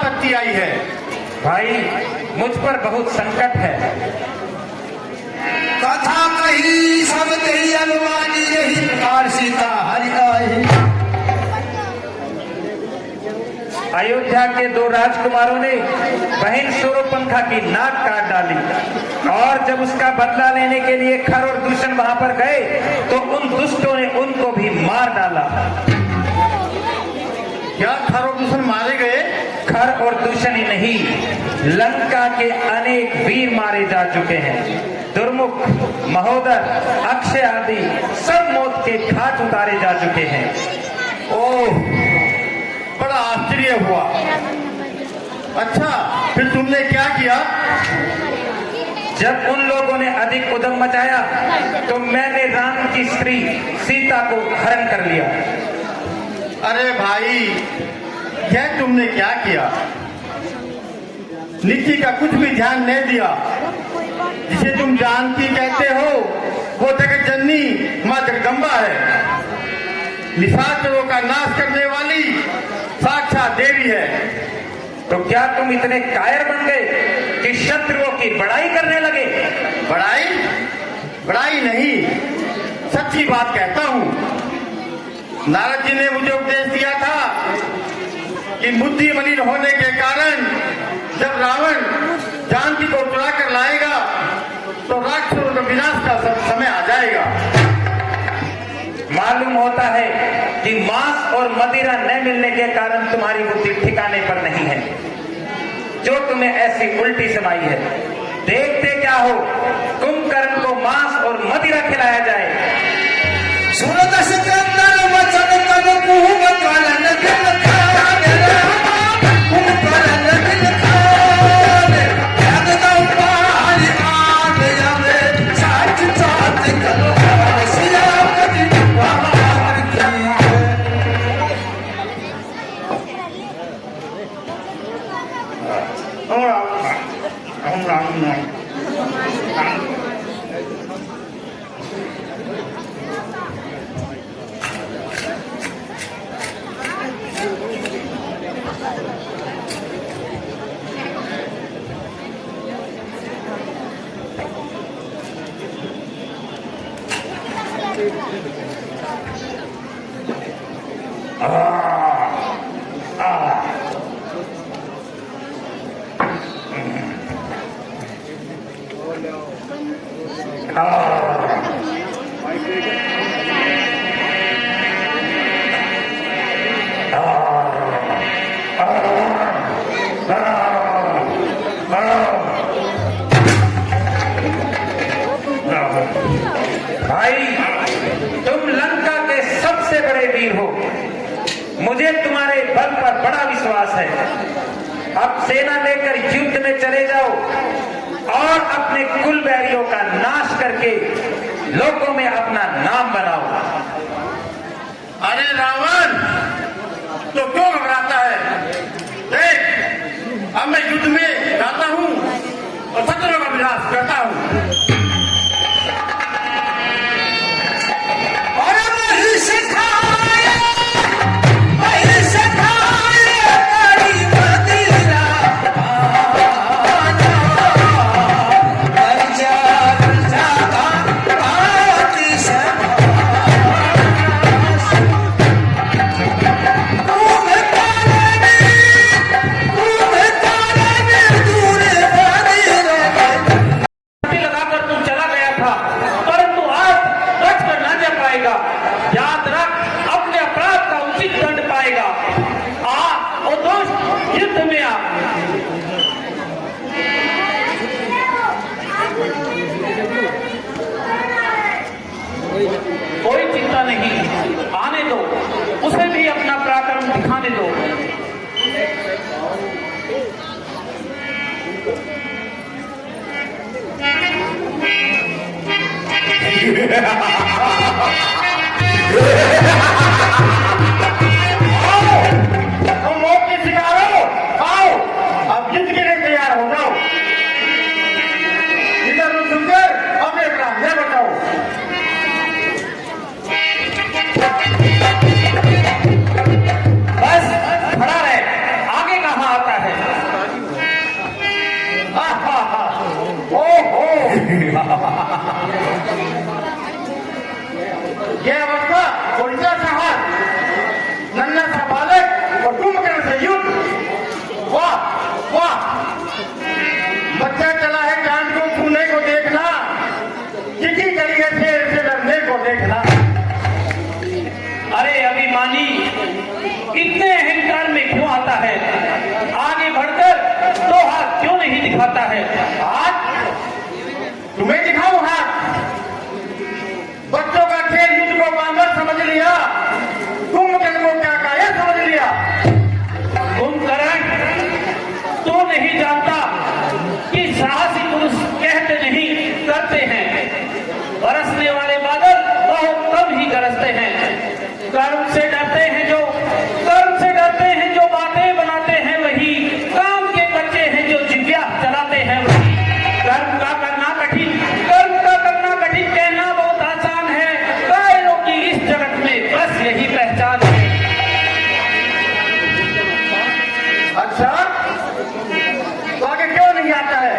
आपत्ति आई है? भाई मुझ पर बहुत संकट है। कथा कही सब कही अनुमानी यही प्रकार सीता हरि आई। अयोध्या के 2 राजकुमारों ने बहन शूरपणखा की नाक काट डाली और जब उसका बदला लेने के लिए खर और दूषण वहां पर गए तो उन दुष्टों ने उनको भी मार डाला। क्या खर और दूषण मारे गए? खर और दूषण ही नहीं, लंका के अनेक वीर मारे जा चुके हैं। दुर्मुख, महोदर, अक्षय आदि सब मौत के घाट उतारे जा चुके हैं। ओह, बड़ा आश्चर्य हुआ। अच्छा, फिर तुमने क्या किया? जब उन लोगों ने अधिक उद्यम मचाया तो मैंने राम की स्त्री सीता को हरण कर लिया। अरे भाई, यह तुमने क्या किया? नीति का कुछ भी ध्यान नहीं दिया। जिसे तुम जानकी कहते हो वो जगत जननी माँ जगदम्बा है। निशाचरों का नाश करने वाली साक्षात देवी है। तो क्या तुम इतने कायर बन गए कि शत्रुओं की बड़ाई करने लगे? बड़ाई? बड़ाई नहीं, सच्ची बात कहता हूँ। नारद जी ने मुझे उपदेश दिया था कि बुद्धि मलिन होने के कारण जब रावण जानकी को चुरा कर लाएगा तो राक्षसों का विनाश का समय आ जाएगा। मालूम होता है कि मांस और मदिरा न मिलने के कारण तुम्हारी बुद्धि ठिकाने पर नहीं है, जो तुम्हें ऐसी उल्टी सुनाई है। देखते क्या हो, कुंभकर्ण को मांस और मदिरा खिलाया जाए। सूरत सिकंदर वचन तन कुहब कालन दिल खाने कुंभकर्ण दिल खाने जगदम पारी आन जावे साच साच करो सियापति भगवान की भाई, तुम लंका के सबसे बड़े वीर हो। मुझे तुम्हारे बल पर बड़ा विश्वास है। अब सेना लेकर युद्ध में चले जाओ और अपने कुल बैरियों का नाश करके लोगों में अपना नाम बनाओ। अरे रावण, तो क्यों घबराता है? देख, अब मैं युद्ध में जाता हूँ और शत्रुओं का विनाश करता हूँ। यह अवस्था उल्टा सा हाथ, नन्हा सा बालक और कुंभकर्ण से युद्ध। वाह वाह, बच्चा चला है चांद को छूने को देखना, चिट्ठी चली है शेर से लड़ने को देखना। अरे अभिमानी, इतने अहंकार में क्यों आता है? आगे बढ़कर दो हाथ क्यों नहीं दिखाता है? हाथ तुम्हें दिखाऊं हाथ? बच्चों का खेल युद्ध को बांगर समझ लिया, कुंभकर्ण को क्या कायर समझ लिया। कुंभकर्ण, तू नहीं जानता कि साहसी पुरुष कहते नहीं करते हैं। बरसने वाले बादल बहुत कम ही गरजते हैं। कर्म से डरते हैं जो बातें बनाते हैं वही, काम के बच्चे हैं जो जिज्ञा चलाते हैं वही। कर्म का करना कठिन कहना बहुत आसान है, कायरों की इस जगत में बस यही पहचान है। अच्छा, तो आगे क्यों नहीं आता है?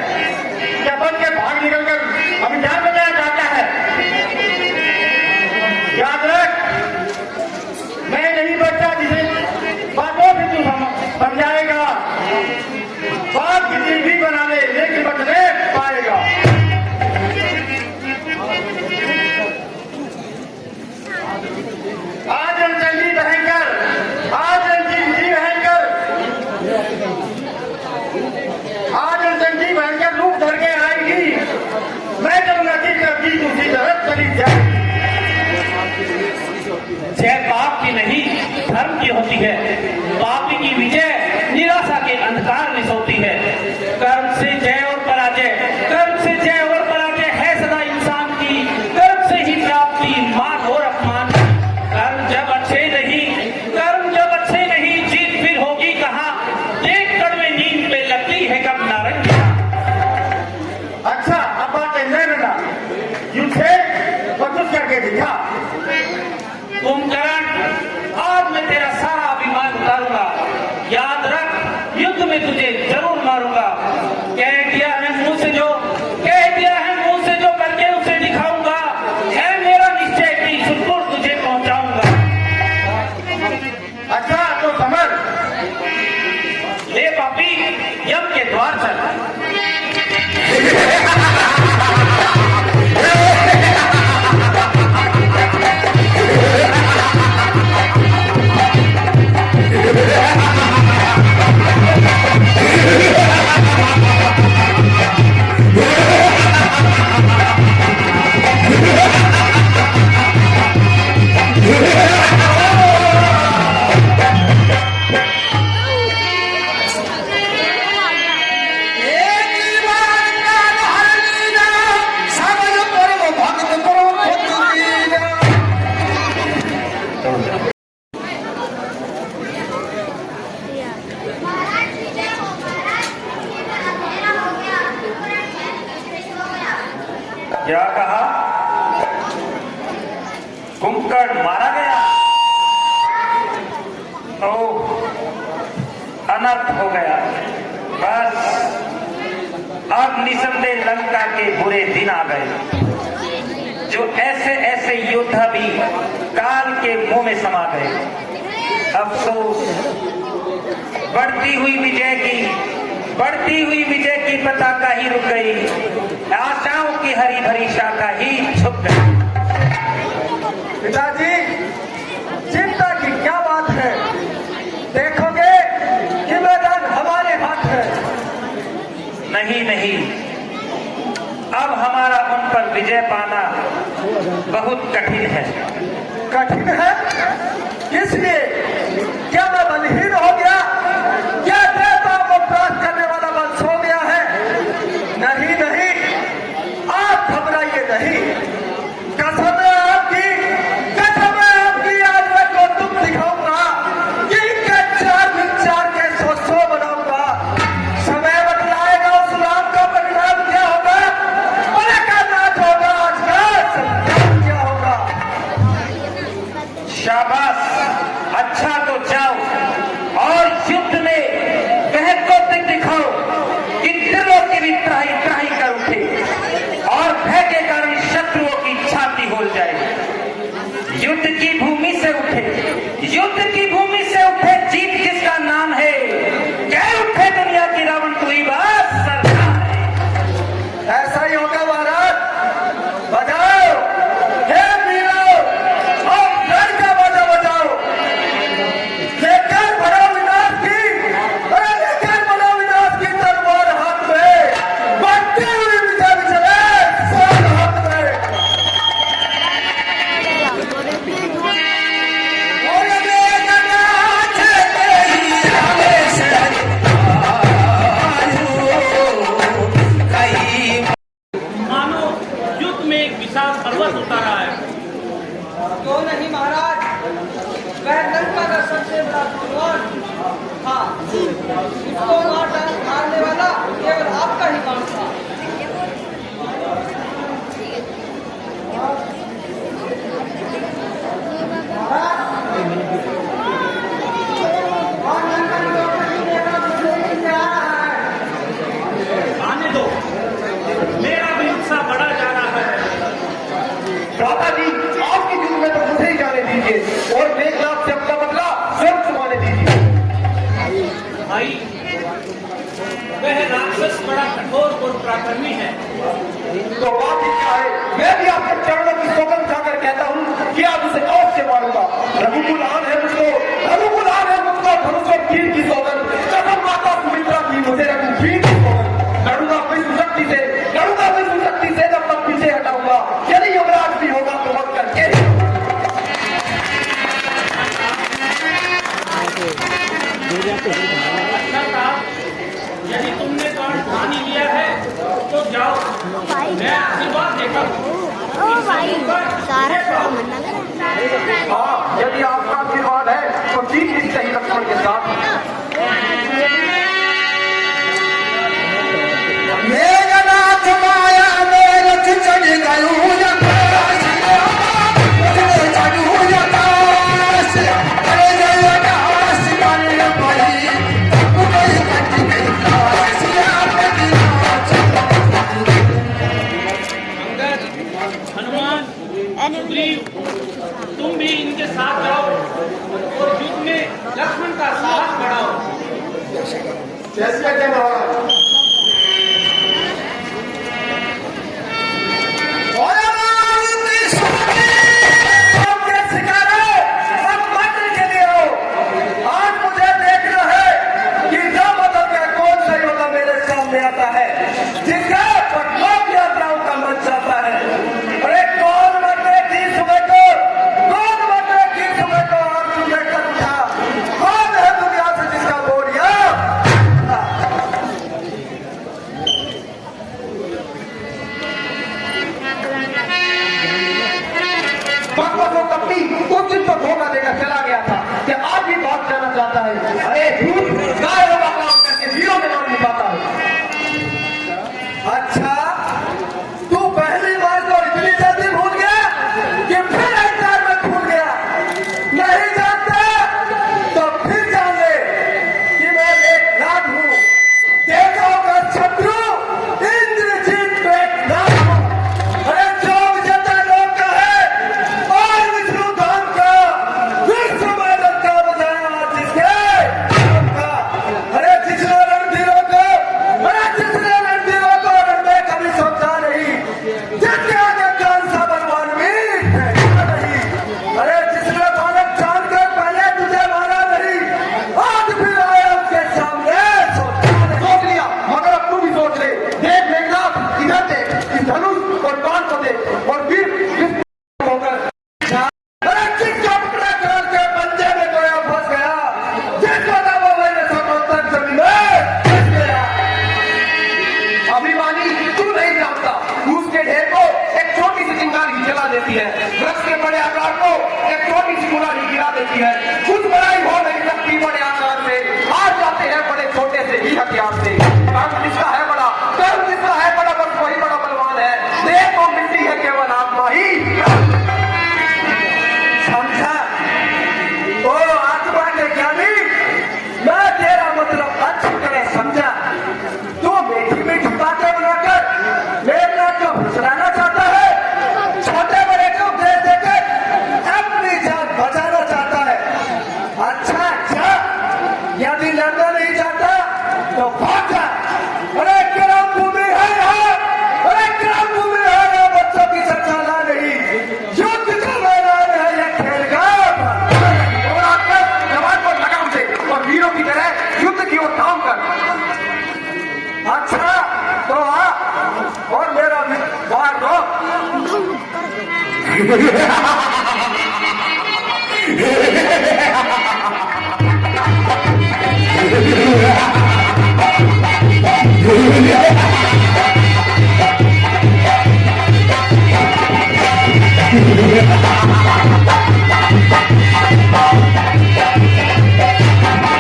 क्या बन के भाग निकलकर अभी जान बजाया जाता है? याद रख, मैं नहीं बच्चा जिसे बातों से तू समझाएगा। बात कितनी भी बना ले लेकिन बचने पाएगा। आज रणचंडी भयंकर, आज रणचंडी भयंकर, आज रणचंडी भयंकर रूप धर के आएगी। मैं कहूंगा कि कभी दूसरी तरफ चली जाए। जय पाप की नहीं धर्म की होती है। पापी की विजय निराशा के अंधकार में सोती है। कर्म से जय और पराजय है सदा इंसान की। कर्म से ही प्राप्ति, मान और अपमान। कर्म जब अच्छे नहीं जीत फिर होगी कहाँ? एक कड़वे नींद पे लगती है कब नारंगियां। अच्छा, अब बात है नैना युद्ध से प्रस्तुत करके दिखा। कुंभकर्ण, आज मैं तेरा सारा अभिमान उतारूंगा। याद रख, युद्ध में तुझे जरूर मारूंगा। कह दिया है मुंह से जो करके उसे दिखाऊंगा। है मेरा निश्चय कि सुरपुर तुझे पहुंचाऊंगा। अच्छा तो समझ ले पापी, यम के द्वार चल। क्या कहा? कुंभकर्ण मारा गया? ओह, अनर्थ हो गया। बस अब निसंदेह लंका के बुरे दिन आ गए। जो ऐसे योद्धा भी काल के मुंह में समा गए। अफसोस, बढ़ती हुई विजय की पताका ही रुक गई। आशाओं की हरी भरी शाखा ही छुप गई। पिताजी, चिंता की क्या बात है? देखोगे कि मैदान हमारे हाथ है। नहीं, अब हमारा उन पर विजय पाना बहुत कठिन है। कठिन है? किस लिए? क्या मैं बलहीन हो गया? क्या देवताओं को प्राप्त करने वाला बल सो गया है? नहीं, आप घबराइए नहीं। कसम है आपकी, आज मैं को तुम दिखाऊंगा कि इनके चार के 100 बनाऊंगा। समय बदलाएगा, उस राम का परिणाम क्या होगा? बड़े का नाच होगा, आज का संग्राम क्या होगा? इसको मारने वाला केवल आपका ही काम था। आने दो, मेरा भी उत्साह बढ़ा जा रहा है। दादाजी, आपके युग में तो मुझे ही जाने दीजिए और मेघनाथ से अपना बदला स्वयं चुकाने दीजिए। भाई, वह राक्षस बड़ा कठोर और पराक्रमी है। तो बात ही क्या है, मैं भी आपके चरणों की सौगंध खाकर कहता हूँ कि आप उसे कौन से मारूंगा। रघुकुलान है मुझको, रघुकुलान है मुझको, धनुष और तीर की सौगंध, कसम माता सुमित्रा की मुझे रघुवीर की सौगंध। लड़ूंगा विष्णु शक्ति से, लड़ूंगा विष्णु शक्ति से, जब तक पीछे हटाऊंगा। यदि युवराज भी होगा तो मत करके अच्छा साहब, यदि तुमने तो ठान ही लिया है तो जाओ, मैं आशीर्वाद देता हूँ। ओ भाई सारा मन्ना हाँ, यदि आपका आशीर्वाद है तो जीत भी सही लक्ष्मण के साथ। मेघनाथ माया में रथ चढ़ गयो आकाश, चढ़ू आकाश, अरे जय आकाश बन पड़ी, कोई कट गई लाश, आपकी लाश। अंगद, हनुमान, सुग्रीव, तुम भी इनके साथ जाओ और युद्ध में लक्ष्मण का साहस बढ़ाओ। जैसे महाराज उस दिन तो धोखा देकर चला गया था कि आज भी बात जाना चाहता है। अरे झूठ गाय होगा काम करके वीरों में नाम निभाता है। अच्छा, तू पहली बार तो इतनी जल्दी भूल गया कि फिर एक बार में भूल गया। नहीं जानता तो फिर जान ले कि मैं एक नाथ हूँ, देवताओं का शत्रु, इंद्रजीत मेघनाथ हूँ। अरे जो विजेता लोग का है और विष्णु धाम का विश्व में डंका बजाया जिसके का। अरे जिसने रणधीरों को, अरे जिसने रणधीरों को रण में कभी सोचा नहीं, जिसके आगे कौन सा बलवान वीर है नहीं। अरे जिसने बालक जानकर पहले तुझे मारा नहीं, आज भी आया उसके सामने सोच लिया, मगर अब तू भी सोच ले। देख मेघनाथ, इधर देख, इस धनुष और बाण को देख और फिर होकर अरे जिसका टुकड़ा कर के पंजे में गोया फंस गया, जिसको दबा मैंने सकोत्तर जमीन में फंस गया। अभिमानी, तू नहीं जानता, उसके ढेर को एक छोटी सी चिंगारी जला देती है, वृक्ष के बड़े आकार को एक छोटी सी कुल्हाड़ी गिरा देती है। कुछ बड़ाई हो नहीं सकती बड़े आकार से, हार जाते हैं बड़े छोटे से ही हथियार से। कर्म जिसका है बड़ा, कर्म जिसका है बड़ा, बस वही बड़ा बलवान है। देह तो मिट्टी है केवल आत्मा ही। समझा? ओ आत्मा के ज्ञानी, मैं तेरा मतलब अच्छी तरह समझा। तू मीठी मीठी बातें बनाकर मेघनाथ को फुसलाना चाहता है, छोटे बड़े को उपदेश देकर अपनी जान बचाना चाहता है। अच्छा अच्छा, यदि लड़ना नहीं चाहता तो भाग जा। अरे ग्राम भूमि है यहाँ, अरे ग्राम भूमि है यहाँ, बच्चों की चर्चा ना नहीं, युद्ध का मैदान है ये खेलगांव। और आकर जवान को लगा उसे और वीरों की तरह युद्ध की ओर धाम कर। अच्छा तो आ और मेरा बार दो।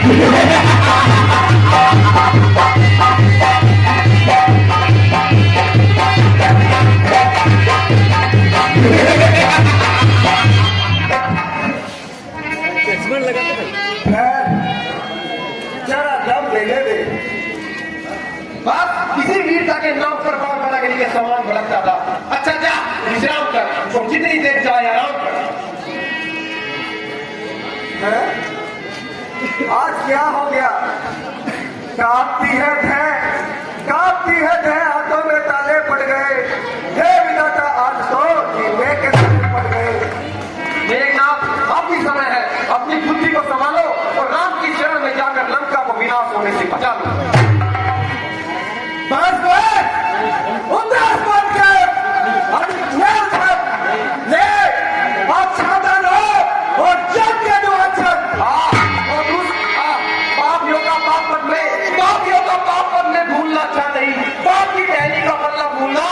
Ha ha ha! लेने दे। बस इसी वीरता के नाम पर बार बनागिरी के समान भड़कता था। अच्छा जा विश्राम कर, तुम जितनी देर चाहे आराम कर। आज क्या हो गया? कांपती है धै, हाथों में ताले पड़ गए। हे विधाता, आज तो जीने के ताले पड़ गए। मेघनाथ, अब भी समय है, अपनी बुद्धि को संभालो और राम की शरण में जाकर लंका को विनाश होने से बचा लो। बस उदास मत कर, ले अब सावधान हो और जग के दो अक्षर। पापियों का पाप पद में भूलना अच्छा नहीं, पाप की टहनी का मतलब भूलना।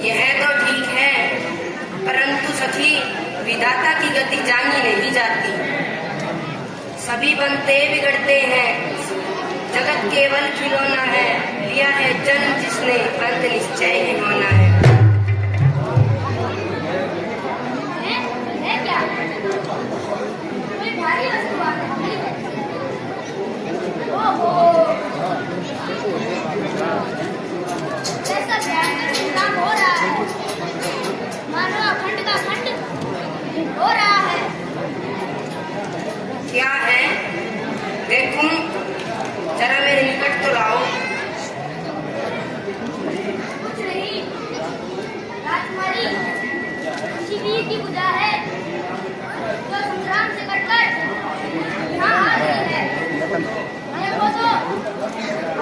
यह तो ठीक है, परंतु सखी विधाता की गति जानी नहीं जाती। सभी बनते बिगड़ते हैं, जगत केवल खिलौना है। लिया है जन्म जिसने, अंत निश्चय ही होना है। क्या कोई भारी वस्तु आ रही है? ओहो, जैसा भयंकर संग्राम हो रहा है, मानो अखंड का खंड हो रहा है। क्या है? देखूं, जरा मेरे निकट तो लाओ। कुछ नहीं, राजकुमारी किसी वीर की पूजा है जो संग्राम से कटकर यहाँ आ गई है। देखो तो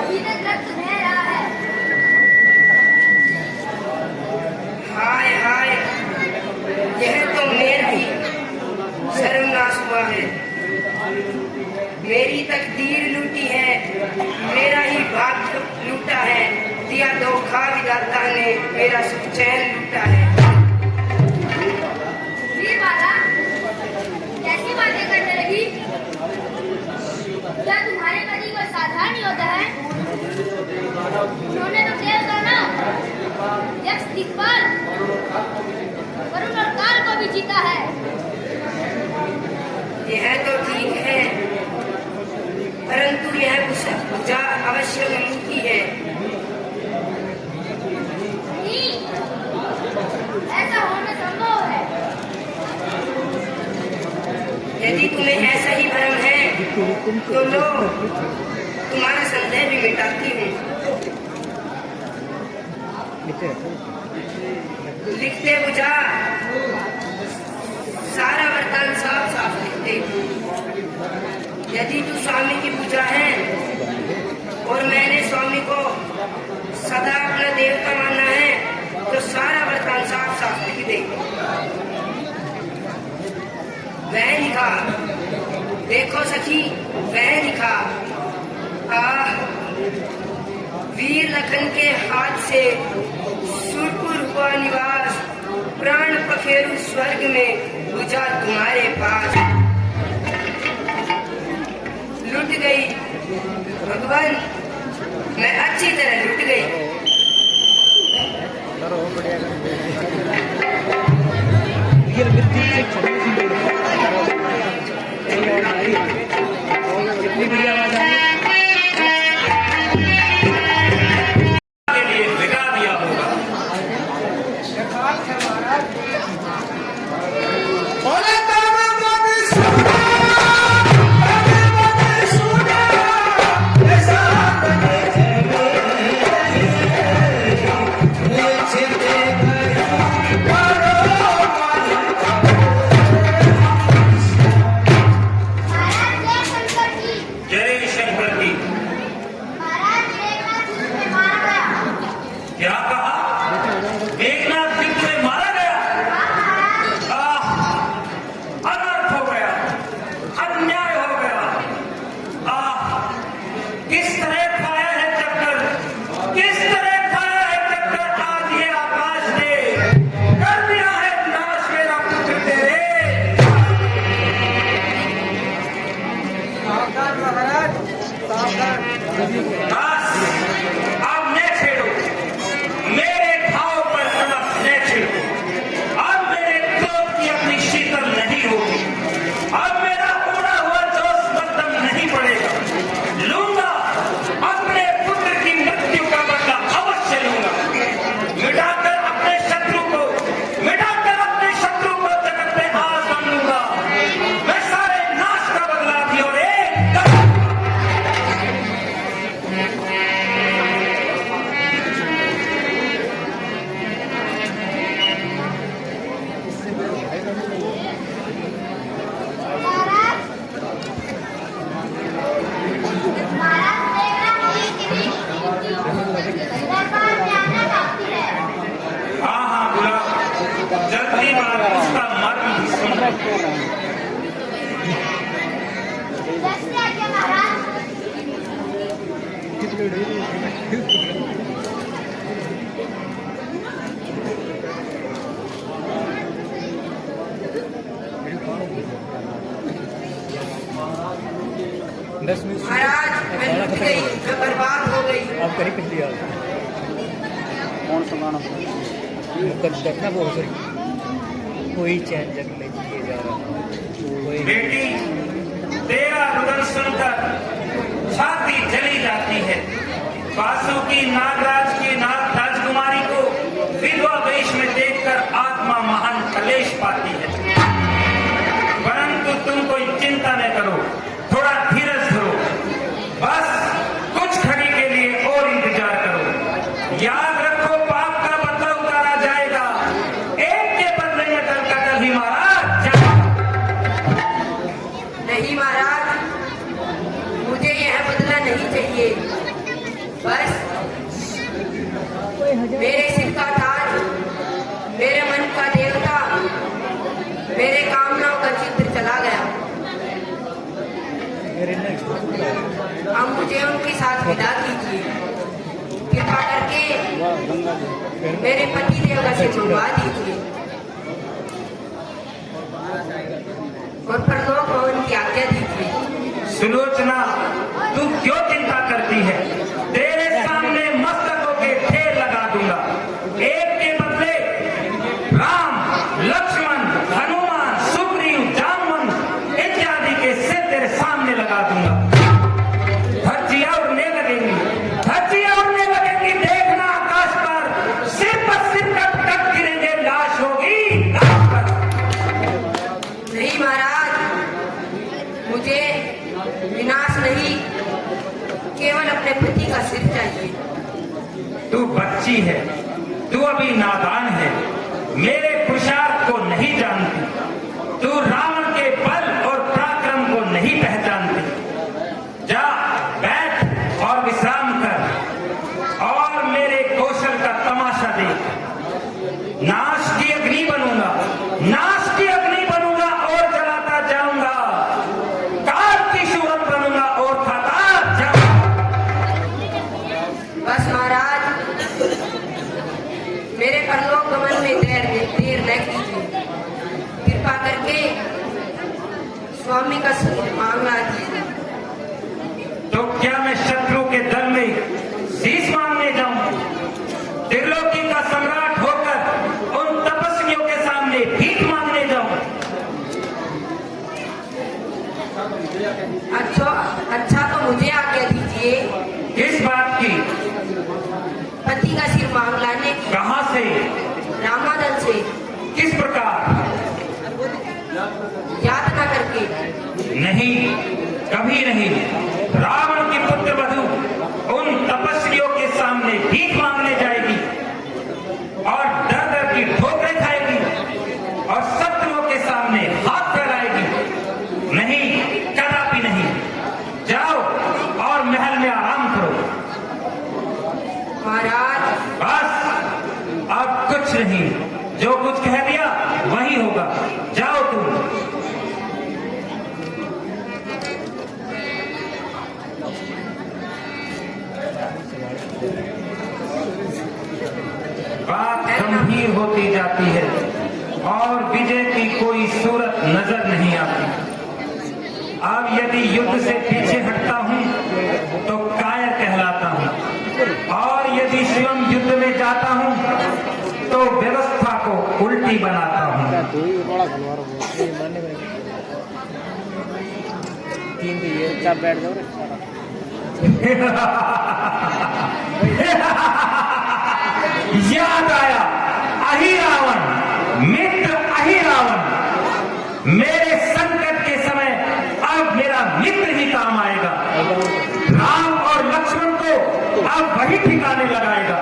अभी तक रक्त बह रहा है। हाय हाय, यह तो मेरा ही सर्वनाश हुआ है। मेरी तकदीर लूटी है, मेरा ही भाग्य लूटा है। दिया धोखा विधाता ने, मेरा सुख चैन लूटा है। वीर बाला, कैसी बातें करने लगी? क्या तुम्हारे पति कोई साधारण योद्धा है? उन्होंने तो देवदानव, यक्ष, दिक्पाल, वरुण और काल को भी जीता है। यह तो ठीक है, परंतु यह पूजा अवश्य उनकी है। नहीं, ऐसा होना संभव है। यदि तुम्हें ऐसा ही भ्रम है तो लो, तुम्हारा संदेह भी मिटाती हूँ। लिखते बुझा, सारा वरदान साफ साफ लिखते। यदि तू स्वामी की पूजा है और मैंने स्वामी को सदा अपना देवता माना है, तो सारा वरदान साफ साफ लिख दे। वह लिखा, देखो सखी, वह लिखा। वीर लखन के हाथ से सुरपुर हुआ निवास, प्राण पखेरु स्वर्ग में, बुझा तुम्हारे पास। लुट गई भगवान, मैं अच्छी तरह लुट गई। महाराज मैं लुट गई, मैं बर्बाद हो गई। कोई चैन जग ले जा रहा बेटी, तेरा रुदन सुनकर छाती जली जाती है। वासुकी नागराज की नाग राजकुमारी को विधवा वेश में देखकर आत्मा महान कलेश पाती है। परंतु तुम कोई चिंता न करो, थोड़ा धीरज धरो, बस कुछ घड़ी के लिए और इंतजार करो। याद रखो, पाप का बदला उतारा जाएगा, एक के बदले में कल का कल ही मारा जाएगा। नहीं महाराज, मुझे यह बदला नहीं चाहिए। बस मेरे सिर का ताज, मेरे मन का देवता, मेरे कामनाओं का चित्र चला गया। अब मुझे उनके साथ विदा कीजिए। कृपा करके मेरे पति देव का सिर मंगवा दीजिए और परलोक भवन की आज्ञा दीजिए। सुलोचना, तू क्यों चिंता करती है? तेरे सामने मस्तकों के ढेर लगा दूंगा। एक के बदले राम, लक्ष्मण, हनुमान, सुग्रीव, जामवन इत्यादि के सिर तेरे सामने लगा दूंगा। धज्जियां उड़ने लगेंगी, धज्जियां उड़ने लगेंगी। देखना आकाश पर सिर कट कट गिरेंगे, लाश होगी लाश पर। नहीं महाराज, मुझे विनाश नहीं, केवल अपने पति का सिर चाहिए। तू बच्ची है, तू अभी नादान है, मेरे पुरुषार्थ को नहीं जानती, तू रावण के बल और पराक्रम को नहीं पहचानती। जा बैठ और विश्राम कर और मेरे कौशल का तमाशा देख। नाश की अग्नि बनूंगा, नाश की अग्नि बनूंगा और जलाता जाऊंगा। काल की सूरत बनूंगा और खाता जाऊंगा। बस महाराज, मेरे परलोक गमन में देर न कीजिए। कृपा करके स्वामी का मांगना कीजिए। तो क्या मैं शत्रु के दल में शीश मांगने जाऊं? त्रिलोकी का सम्राट होकर उन तपस्वियों के सामने भीख मांगने जाऊं? अच्छा तो मुझे आज्ञा दीजिए। किस बात की? पति का सिर मांग लाने की। कहां से? रामादल से। किस प्रकार? यातना करके। नहीं, कभी नहीं। रावण की पुत्र वधु उन तपस्वियों के सामने भीख मांगने जाएगी और दर दर की ठोकरें खाएगी और शत्रुओं के सामने हाथ फैलाएगी। नहीं, कदापि नहीं। जाओ और महल में आराम करो। महाराज, बस अब कुछ नहीं, जो कुछ कह दिया वही होगा। जाओ तुम। बात गंभीर होती जाती है और विजय की कोई सूरत नजर नहीं आती। अब यदि युद्ध से पीछे हटता हूं तो कायर कहलाता हूं, और यदि स्वयं युद्ध में जाता हूं तो व्यवस्था को उल्टी बनाता हूं। तीन तो ये चार बैठ जाओ। याद आया, अहिरावण, मित्र अहिरावण। मेरे संकट के समय अब मेरा मित्र ही काम आएगा। राम और लक्ष्मण को अब वही ठिकाने लगाएगा।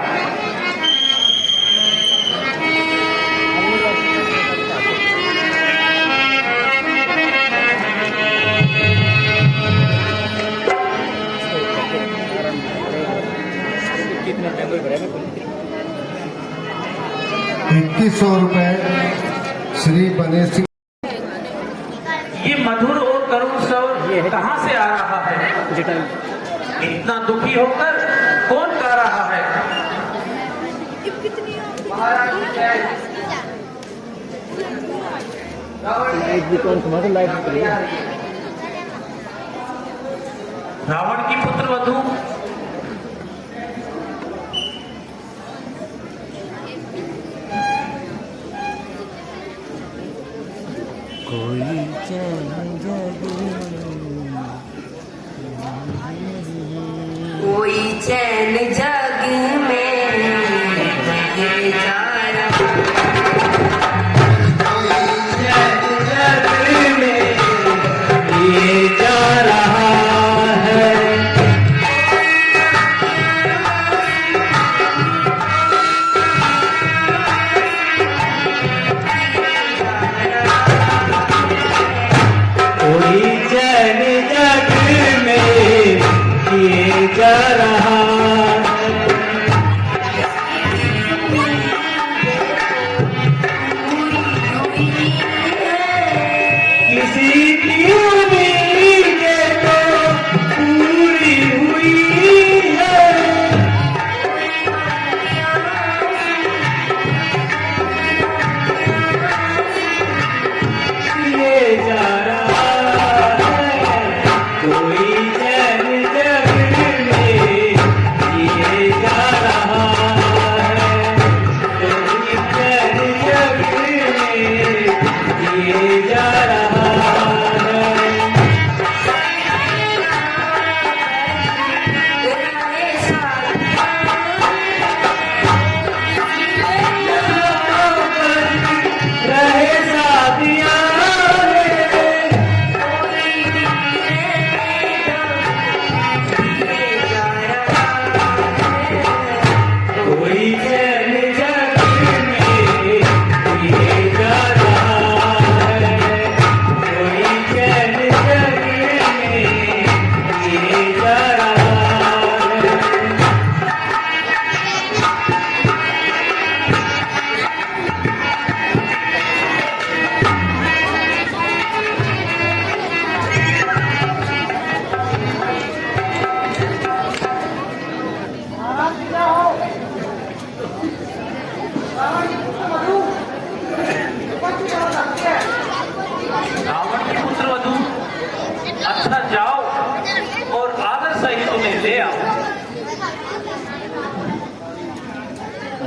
कितना टाइम भरा? 2100 रुपए श्री बने सिंह। ये मधुर और करुण स्वर कहाँ से आ रहा है? इतना दुखी होकर कौन गा रहा है? लाइट भी कौन तुम्हारे लाइट निकली? रावण की पुत्र वधू कोई चैन जग कोई चैन जग में ये जा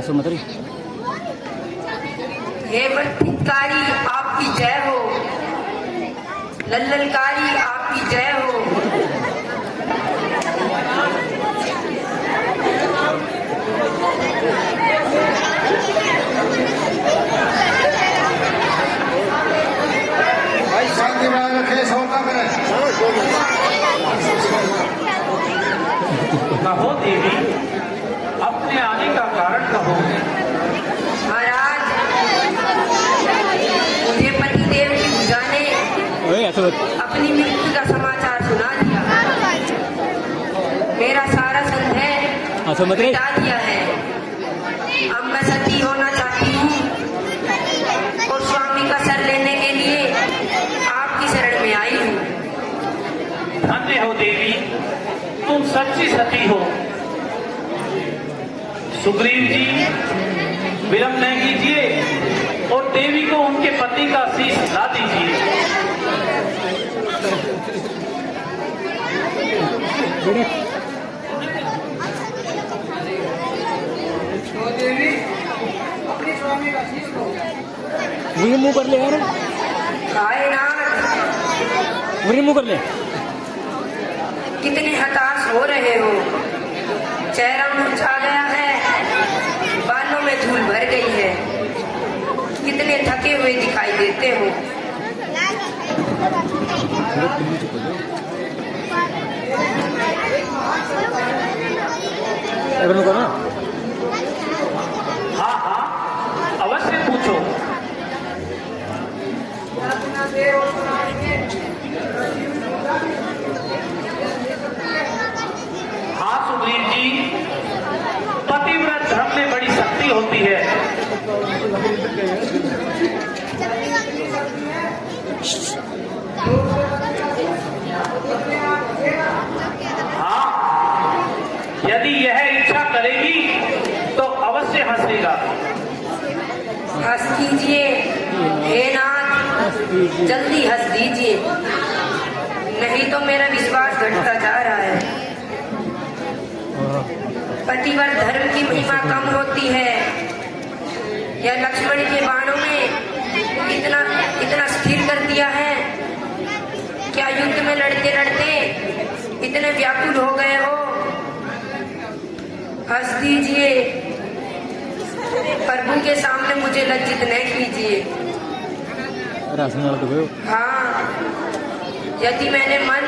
सुमंत्री हे बंटितकारी आपकी जय हो, लल्ललकारी आपकी जय हो। भाई शांति बनाए रखे, शोर ना करें। कहो देवी, अपने आने का कारण कहो। महाराज, मुझे पतिदेव की भुजा ने अपनी मृत्यु का समाचार सुना दिया। मेरा सारा संदेह मिटा दिया है। अब मैं सती होना चाहती हूँ और स्वामी का सर लेने के लिए आपकी शरण में आई हूँ। धन्य हो देवी, तुम सच्ची सती हो। सुग्रीव जी, विलंब नहीं कीजिए और देवी को उनके पति का शीश ला दीजिए। तो देवी अपने स्वामी का शीश लो। वही मुंह कर ले यार, वही मुंह कर ले। कितने हताश हो रहे हो, चेहरा मुरझा गया है, बालों में धूल भर गई है, कितने थके हुए दिखाई देते हो। हाँ हाँ, अवश्य पूछो। हाँ सुग्रीव जी, पतिव्रत धर्म में बड़ी शक्ति होती है। हाँ, यदि यह इच्छा करेगी तो अवश्य हंसेगा। हंस दीजिए हे नाथ, जल्दी हंस दीजिए। नहीं तो मेरा विश्वास घटता जा रहा है। पतिवर धर्म की महिमा कम होती है या लक्ष्मण के बाणों में इतना स्थिर कर दिया है। क्या युद्ध में लड़ते लड़ते इतने व्याकुल हो गए हो? हंस दीजिए, प्रभु के सामने मुझे लज्जित नहीं कीजिए। हाँ, यदि मैंने मन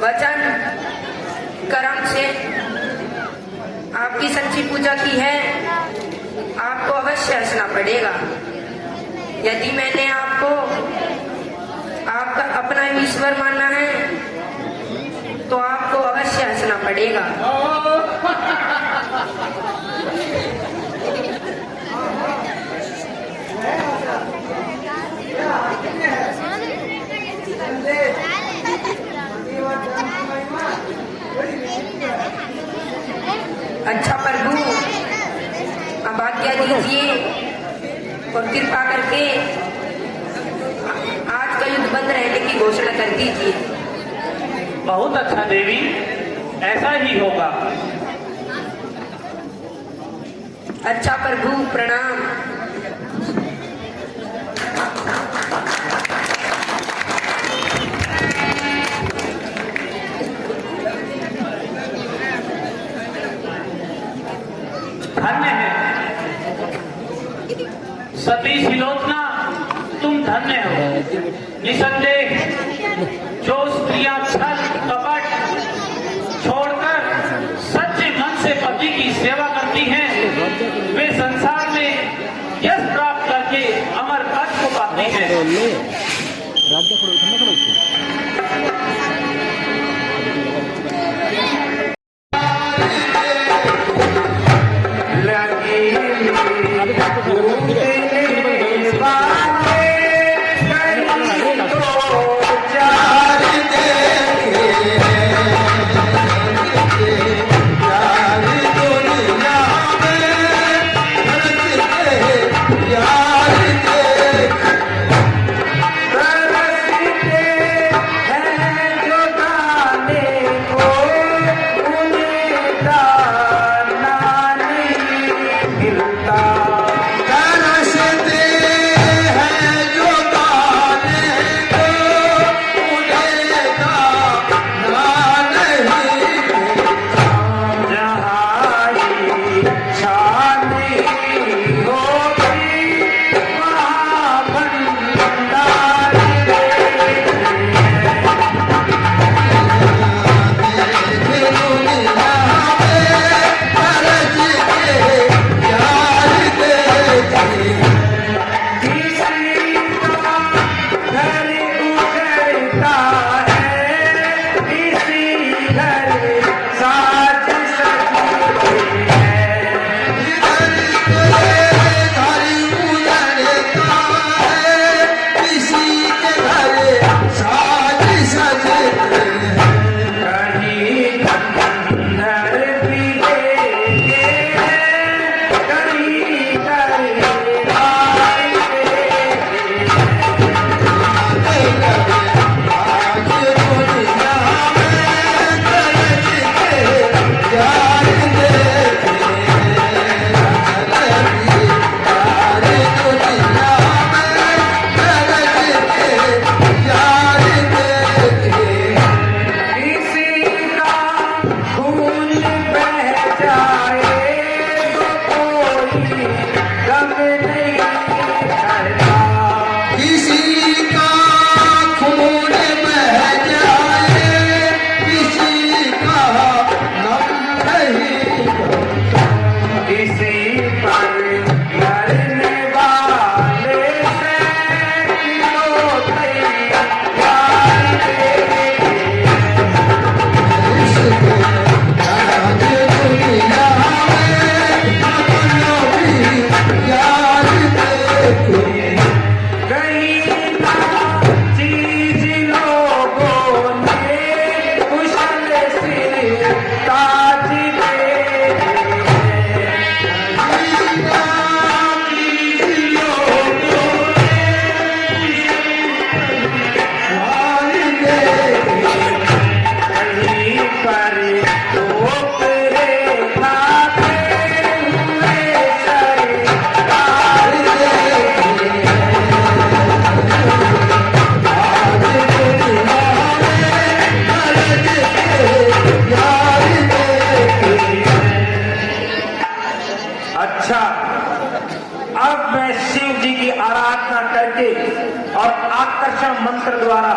वचन कर्म से आपकी सच्ची पूजा की है, आपको अवश्य हंसना पड़ेगा। यदि मैंने आपको आपका अपना ईश्वर मानना है तो आपको अवश्य हंसना पड़ेगा। अच्छा प्रभु, अब आज्ञा दीजिए और कृपा करके आज का युद्ध बंद रहने की घोषणा कर दीजिए। बहुत अच्छा देवी, ऐसा ही होगा। अच्छा प्रभु, प्रणाम। धन्य है सती शिलोचना, तुम धन्य हो। निसंदेह जो स्त्रियां छल कपट छोड़कर सच्चे मन से पति की सेवा करती हैं, वे संसार में यश प्राप्त करके अमर पद को पाती हैं। सुदर्शन मंत्र द्वारा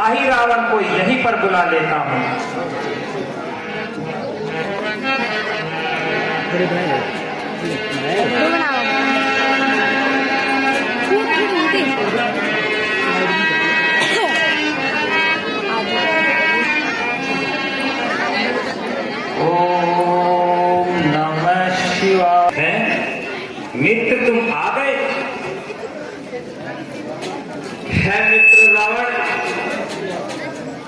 आही रावण को यहीं पर बुला लेता हूं। ओम नमः शिवाय। मित्र तुम आ गए? है मित्र रावण,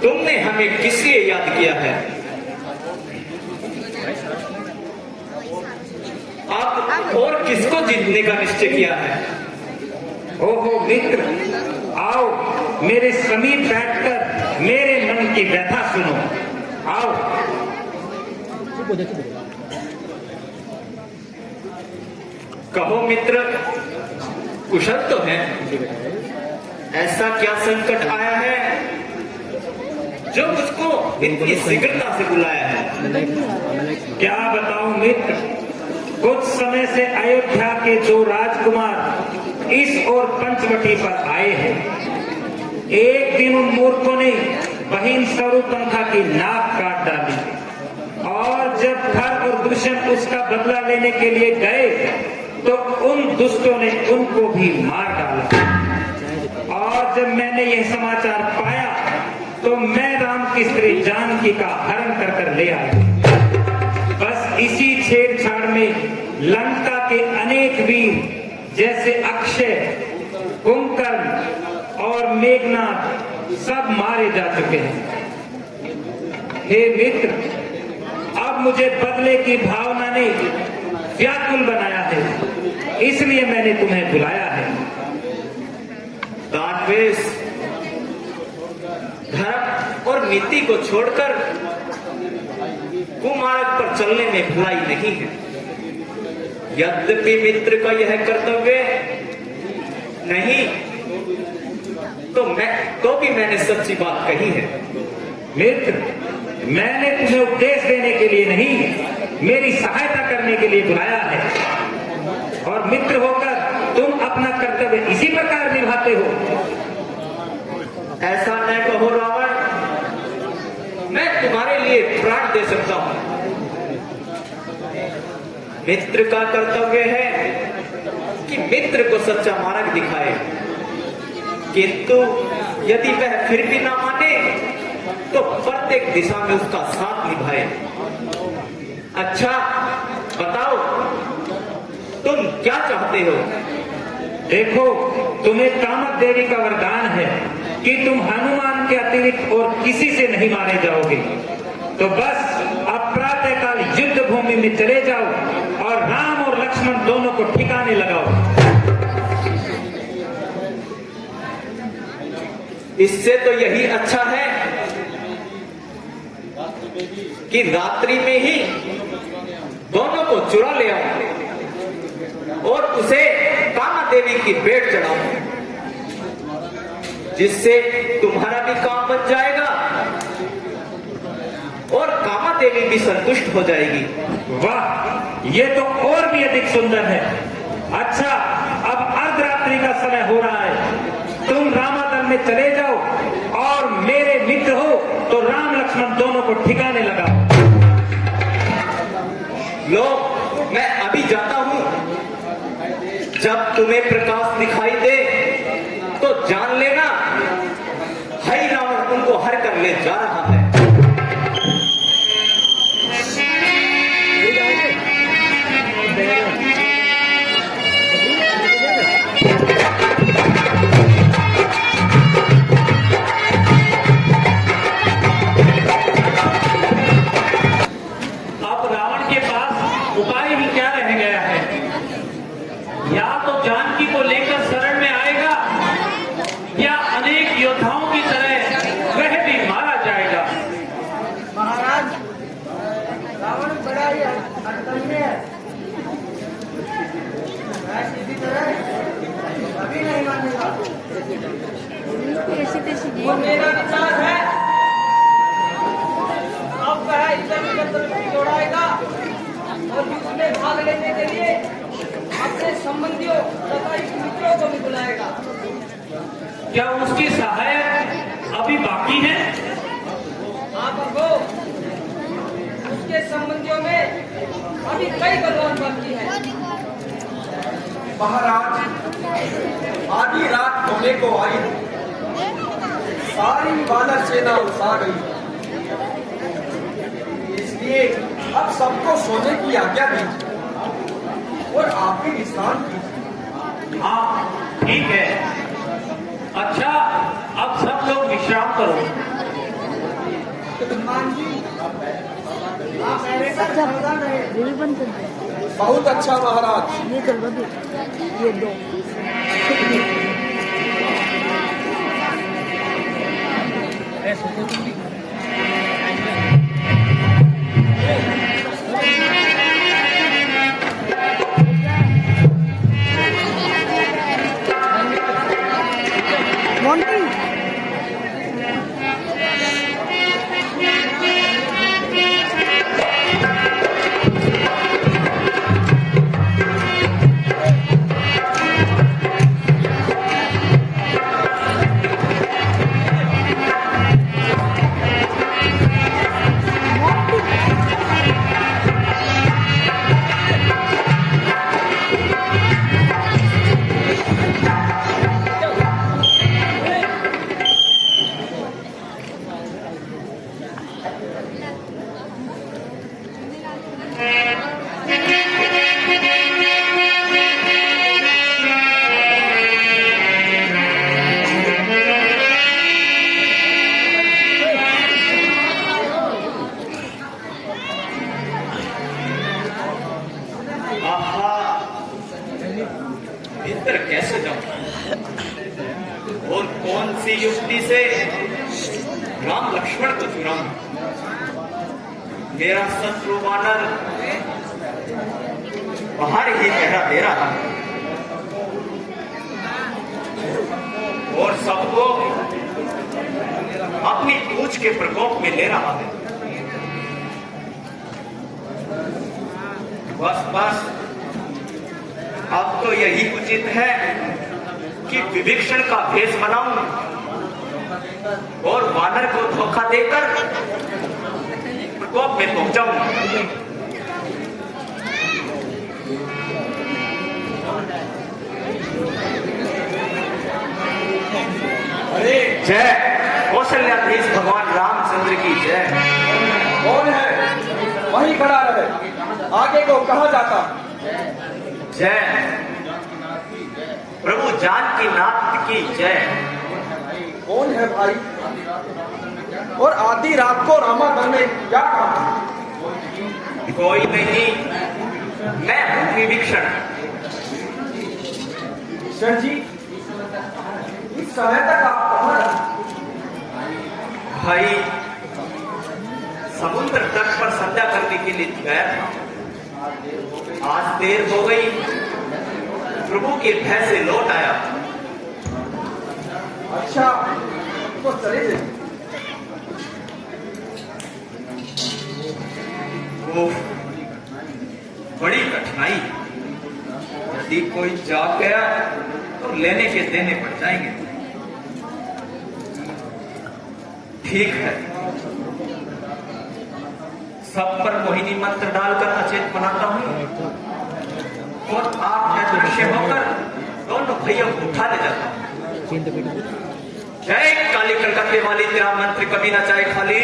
तुमने हमें किस लिए याद किया है? आप और किसको जीतने का निश्चय किया है? ओहो मित्र, आओ मेरे समीप बैठकर मेरे मन की व्यथा सुनो। आओ। कहो मित्र, कुशल तो है? ऐसा क्या संकट आया है जो मुझको इतनी शीघ्रता से बुलाया है? क्या बताऊं मित्र, कुछ समय से अयोध्या के 2 राजकुमार इस ओर पंचवटी पर आए हैं। एक दिन उन मूर्खों ने बहिन स्वरूपंखा की नाक काट डाली और जब खर और दुष्यंत उसका बदला लेने के लिए गए तो उन दुष्टों ने उनको भी मार डाला। और जब मैंने यह समाचार पाया तो मैं राम की स्त्री जानकी का हरण कर कर ले आया। बस इसी छेड़छाड़ में लंका के अनेक वीर जैसे अक्षय, कुंभकर्ण और मेघनाथ सब मारे जा चुके हैं। हे मित्र, अब मुझे बदले की भावना ने व्याकुल बनाया है, इसलिए मैंने तुम्हें बुलाया है। दानवेश, धर्म और नीति को छोड़कर कुमार्ग पर चलने में भलाई नहीं है। यद्यपि मित्र का यह कर्तव्य नहीं तो भी मैंने सच्ची बात कही है। मित्र, मैंने तुम्हें उपदेश देने के लिए नहीं, मेरी सहायता करने के लिए बुलाया है। और मित्र होकर तुम अपना कर्तव्य इसी प्रकार निभाते हो। ऐसा न कहो रावण, मैं तुम्हारे लिए प्राण दे सकता हूं। मित्र का कर्तव्य है कि मित्र को सच्चा मार्ग दिखाए, किंतु यदि वह फिर भी ना माने तो प्रत्येक दिशा में उसका साथ निभाए। अच्छा बताओ, तुम क्या चाहते हो? देखो, तुम्हें कामत देवी का वरदान है कि तुम हनुमान के अतिरिक्त और किसी से नहीं मारे जाओगे। तो बस अब प्रातःकाल युद्ध भूमि में चले जाओ और राम और लक्ष्मण दोनों को ठिकाने लगाओ। इससे तो यही अच्छा है कि रात्रि में ही दोनों को चुरा ले आओ और उसे कामा देवी की भेंट चढ़ाओ, जिससे तुम्हारा भी काम बन जाएगा और कामा देवी भी संतुष्ट हो जाएगी। वाह, ये तो और भी अधिक सुंदर है। अच्छा, अब अर्धरात्रि का समय हो रहा है, तुम रामादल में चले जाओ और मेरे मित्र हो तो राम लक्ष्मण दोनों को ठिकाने लगाओ। लो, मैं अभी जाता हूं। जब तुम्हें प्रकाश दिखाई दे तो जान लेना हई रावण तुमको हर कर ले जा रहा है। अब रावण के पास उपाय ही क्या रह गया है? या तो जानकी को लेकर शरण में आएगा या अनेक योद्धाओं की तरह वह भी मारा जाएगा। महाराज, रावण बड़ा ही अदम्य है। मैं सीधी तरह कभी नहीं मानूंगा। वो मेरा विचार है। अब वह इधर उधर दौड़ाएगा और युद्ध में भाग लेने के लिए अपने संबंधियों तथा मित्रों को भी बुलाएगा। क्या उसकी सहायक अभी बाकी है? हाँ प्रभु, उसके संबंधियों में अभी कई बलवान बाकी है। महाराज, आधी रात होने को आई, सारी वानर सेना उठा गई, इसलिए अब सबको सोने की आज्ञा दी और आप भी विश्राम कीजिए। हाँ ठीक है। अच्छा, अब सब लोग विश्राम करो। बहुत अच्छा महाराज। ये चल बंद, ये दो भीतर कैसे जाऊं और कौन सी युक्ति से राम लक्ष्मण को चुराऊं? मेरा शत्रु वानर बाहर ही पहरा दे रहा है और सबको अपनी पूछ के प्रकोप में ले रहा है। बस बस अब तो यही उचित है कि विभीषण का भेष बनाऊं और वानर को धोखा देकर प्रकोप में पहुंचाऊं। अरे जय कौशल्याधीश भगवान रामचंद्र की जय। कौन है? वहीं खड़ा रहे, आगे को कहा जाता। जय प्रभु जानकी नाथ की जय। कौन है भाई? और आधी रात को रामाधन में क्या काम? कोई नहीं, मैं हूं विभीषण। सर जी, इस समय तक आप कहाँ रहे? भाई समुद्र तट पर संध्या करने के लिए गया था। आज देर हो गई, प्रभु के भय से लौट आया। अच्छा, तो चले जाइए। ओह, बड़ी कठिनाई। यदि कोई जाग गया तो लेने के देने पड़ जाएंगे। ठीक है, सब पर मोहिनी मंत्र डालकर अचेत बनाता हूं और आप अदृश्य होकर दोनों भैया को उठा ले जाता हूं। जय काली कलकत्ते वाली, तेरा मंत्र कभी ना जाए खाली।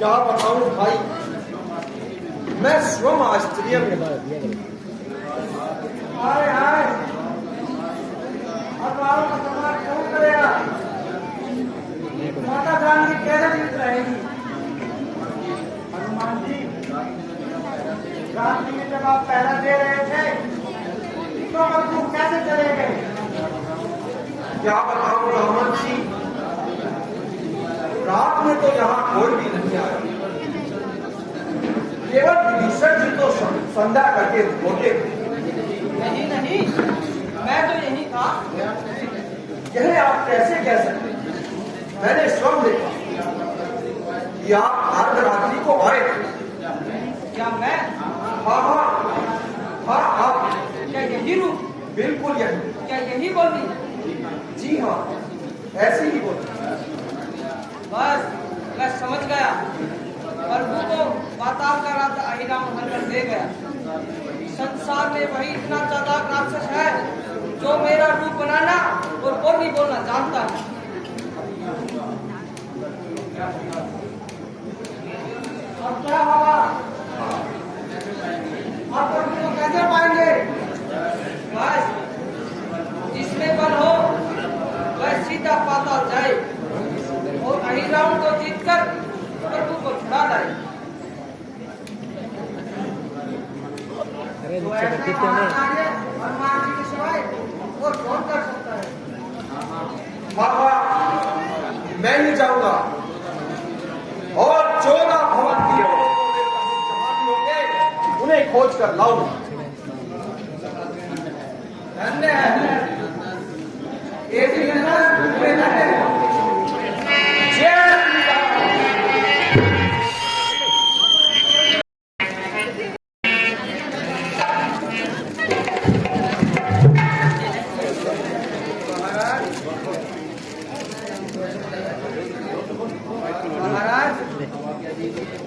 क्या बताऊं भाई, मैं स्वयं आश्चर्य में। हाय हाय, अब आओ का समाज क्यों करेगा? माता रानी कैसे जीत रहेगी? हनुमान जी, रात्रि में जब आप पहरा दे रहे थे तो मजदूर कैसे चले गए? क्या बताऊं रावण जी, रात में तो यहाँ कोई भी नहीं आया, केवल विभीषण जी तो संध्या करके बोले। नहीं नहीं, मैं तो यही था। यह आप कैसे कह सकते? मैंने स्वयं देखा कि आप अर्धरात्रि को आए। क्या मैं? हाँ हाँ हाँ, आप। क्या यही रूप? बिल्कुल यही। क्या यही बोली? जी हाँ, ऐसी ही बोली। बस मैं समझ गया, प्रभु को पाताल का राजा अहिराम हरकर दे गया। संसार में वही इतना चालाक राक्षस है जो मेरा रूप बनाना और बोली बोलना जानता है। अब क्या होगा? आप प्रभु को कैसे पाएंगे? बस जिसमें बल हो वह सीधा पाताल जाए और अहिराम को जीतकर प्रभु को छुड़ा लाए। तो ऐसे हनुमान जी के सिवाय और कौन कर सकता है? बाबा, मैं ही जाऊंगा और 14 भवन की जहां भी होंगे उन्हें खोज कर लाऊंगा। धन्य है एक ही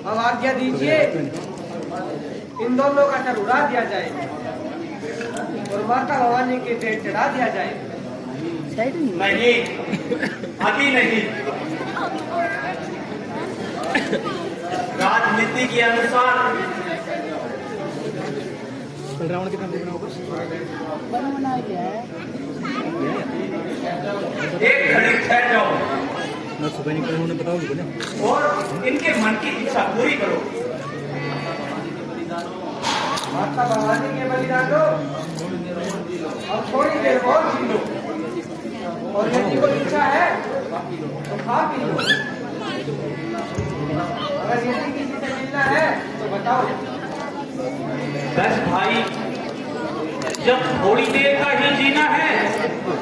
अब आज्ञा दीजिए, इन दोनों का सर उड़ा दिया जाए और माता भवानी के पेट चढ़ा दिया जाए। नहीं, अभी नहीं। राजनीति के अनुसार रावण कितना एक घड़ी ठहर जाओ मैं सुबह निकल उन्होंने बताओ ना और इनके मन की इच्छा पूरी करो। माता भवानी के बलिदान दो, अब थोड़ी देर और जी लो, और यदि कोई इच्छा है तो खा पी लो। अगर यदि किसी से मिलना है तो बताओ। बस भाई, जब थोड़ी देर का ही जीना है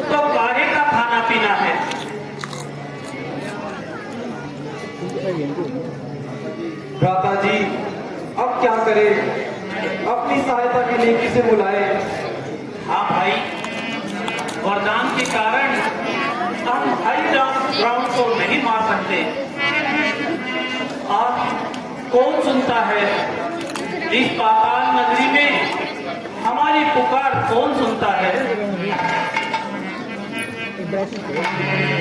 तो काहे का खाना पीना है। भ्राता जी, अब क्या करें? अपनी सहायता के लिए किसे बुलाए? हाँ भाई, वरदान के कारण हम रावण को नहीं मार सकते। अब कौन सुनता है इस पाताल नगरी में हमारी पुकार? कौन सुनता है? Bye.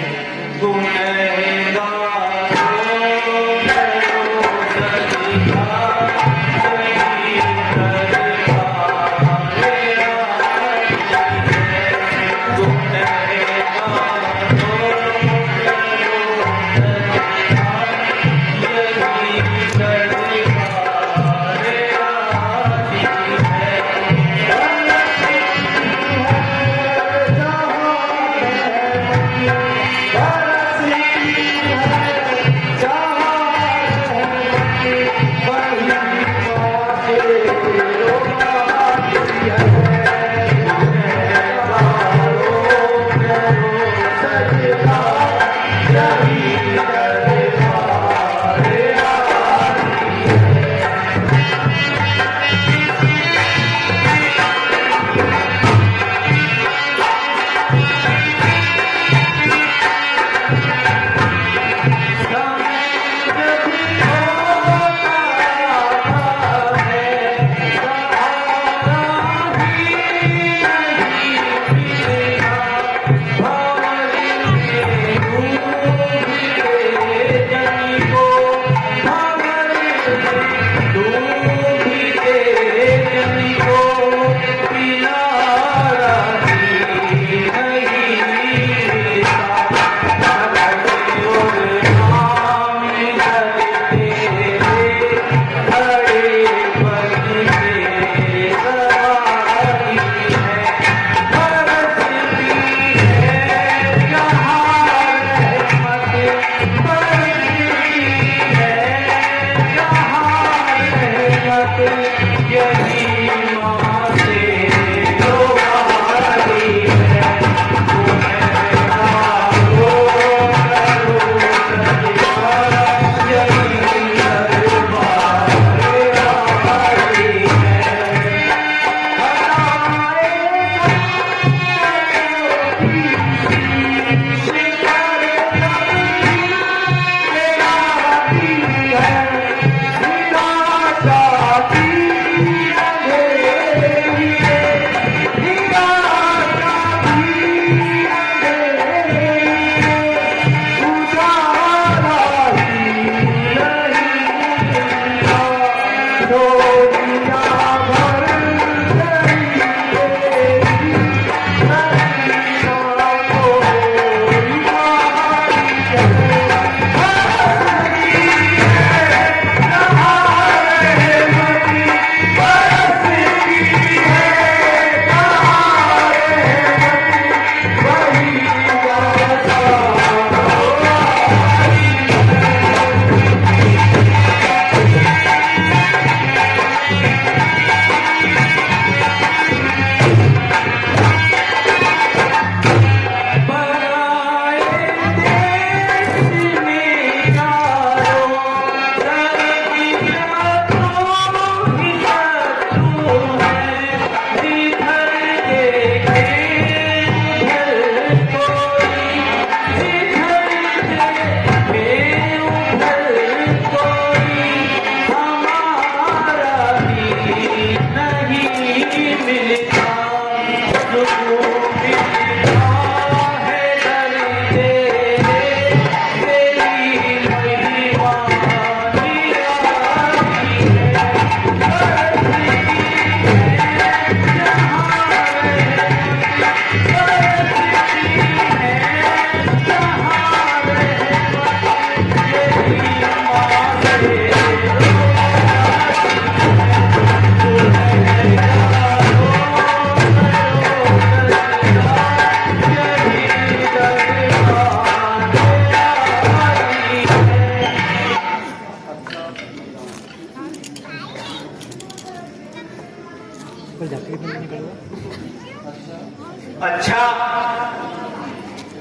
अच्छा,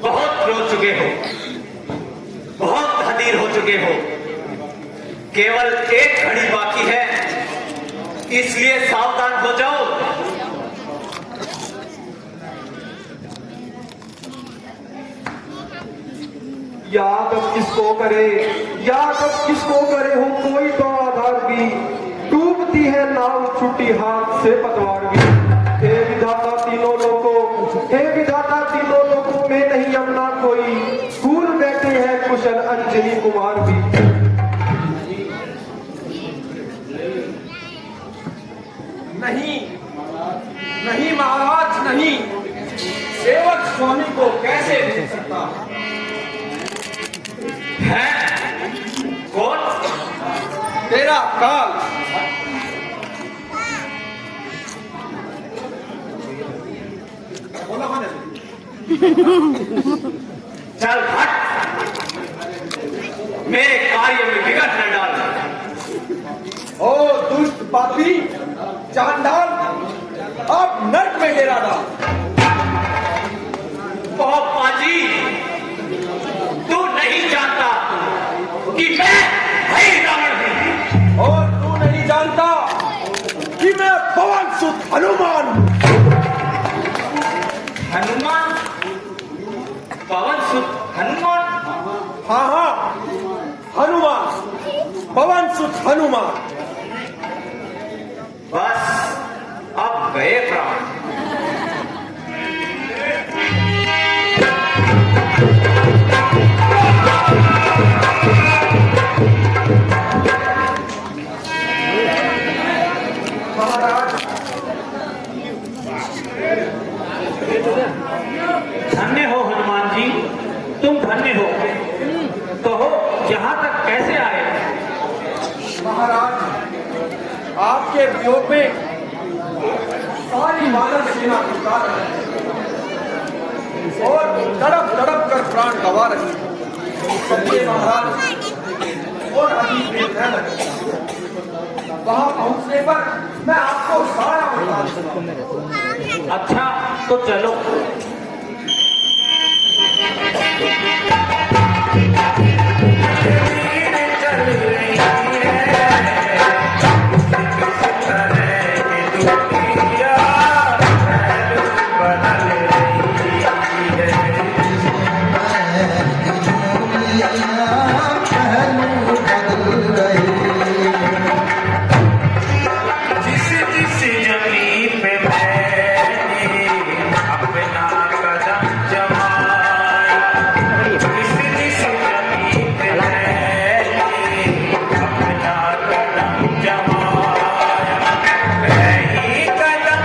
बहुत रो चुके हो, बहुत हदीर हो चुके हो। केवल एक घड़ी बाकी है, इसलिए सावधान हो जाओ। याद अब किसको करे, याद अब किसको करे हो कोई तो आधार भी, डूबती है नाव छुट्टी हाथ से पतवार भी। हे विधाता तीनों लोगों, हे विधाता तीनों लोगों में नहीं अपना कोई, भूल बैठे हैं कुशल अंजलि कुमार भी। नहीं नहीं महाराज नहीं, सेवक स्वामी को कैसे भेज सकता है? कौन? तेरा काल। चल हट, मेरे कार्य में विघट न डाल। ओ दुष्ट पापी चांडाल, अब नर्क में डेरा डाल। ओ पाजी, तू नहीं जानता कि मैं भाई रावण हूं। और तू नहीं जानता कि मैं पवन सुत हनुमान हूं। हनुमान? पवन सुत हनुमान? हाँ हाँ, हनुमान, पवन सुत हनुमान। बस अब गए प्राण। धन्य हो हनुमान जी, तुम धन्य हो। कहो यहाँ तक कैसे आए? महाराज, आपके वियोग में सारी वानर सेना पुकार रही है और तड़प तड़प कर प्राण गवा रही है। सत्य महाराज और अभी देर न लगे, वहां पहुंचने पर मैं आपको सारा बता दूंगा। अच्छा तो चलो। कदम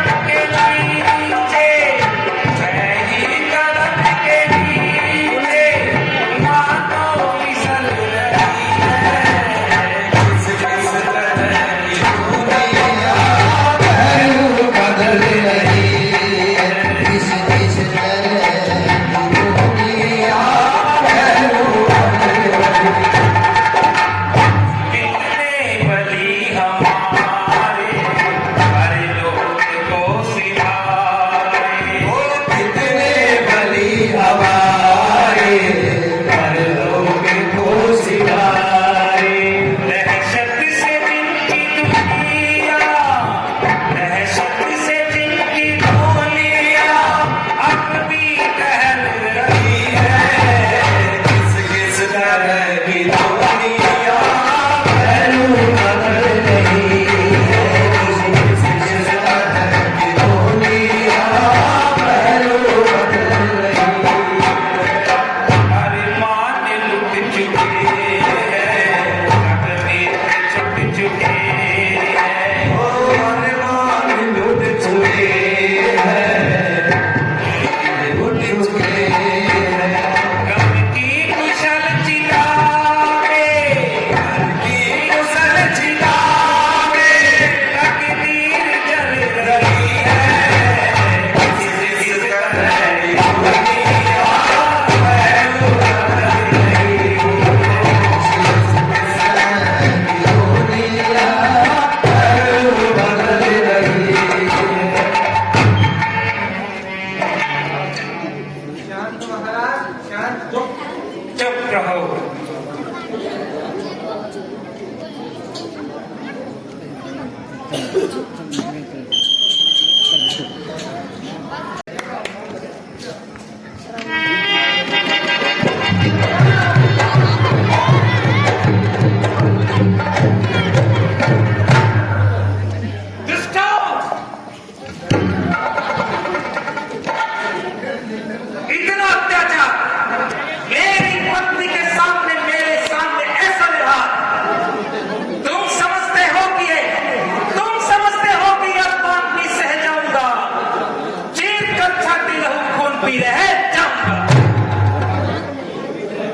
भी रह जाऊंगा।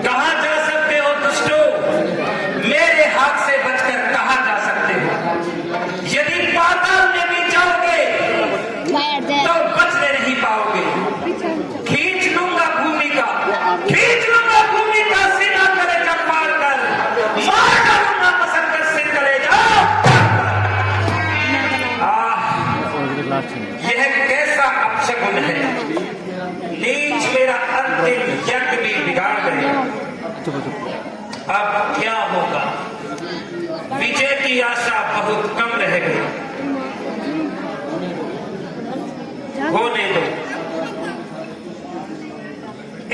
कहां जा सकते हो दुष्टो, मेरे हाथ से बचकर कहां जा सकते हो। यदि पाताल में भी जाओगे तो बचने नहीं पाओगे। खींच लूंगा भूमि का, खींच लूंगा भूमि का सीना कलेजा फाड़ कर, मार डालूंगा पसंद कर सिर कलेजा। यह कैसा अपशकुन है, नीच मेरा अंतिम यज्ञ भी बिगाड़ गए। अब क्या होगा, विजय की आशा बहुत कम रह गई। होने दो,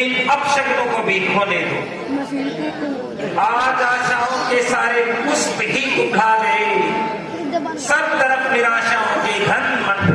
इन अपशकुनों को भी होने दो। आज आशाओं के सारे पुष्प ही उठा गए, सब तरफ निराशाओं के घन मन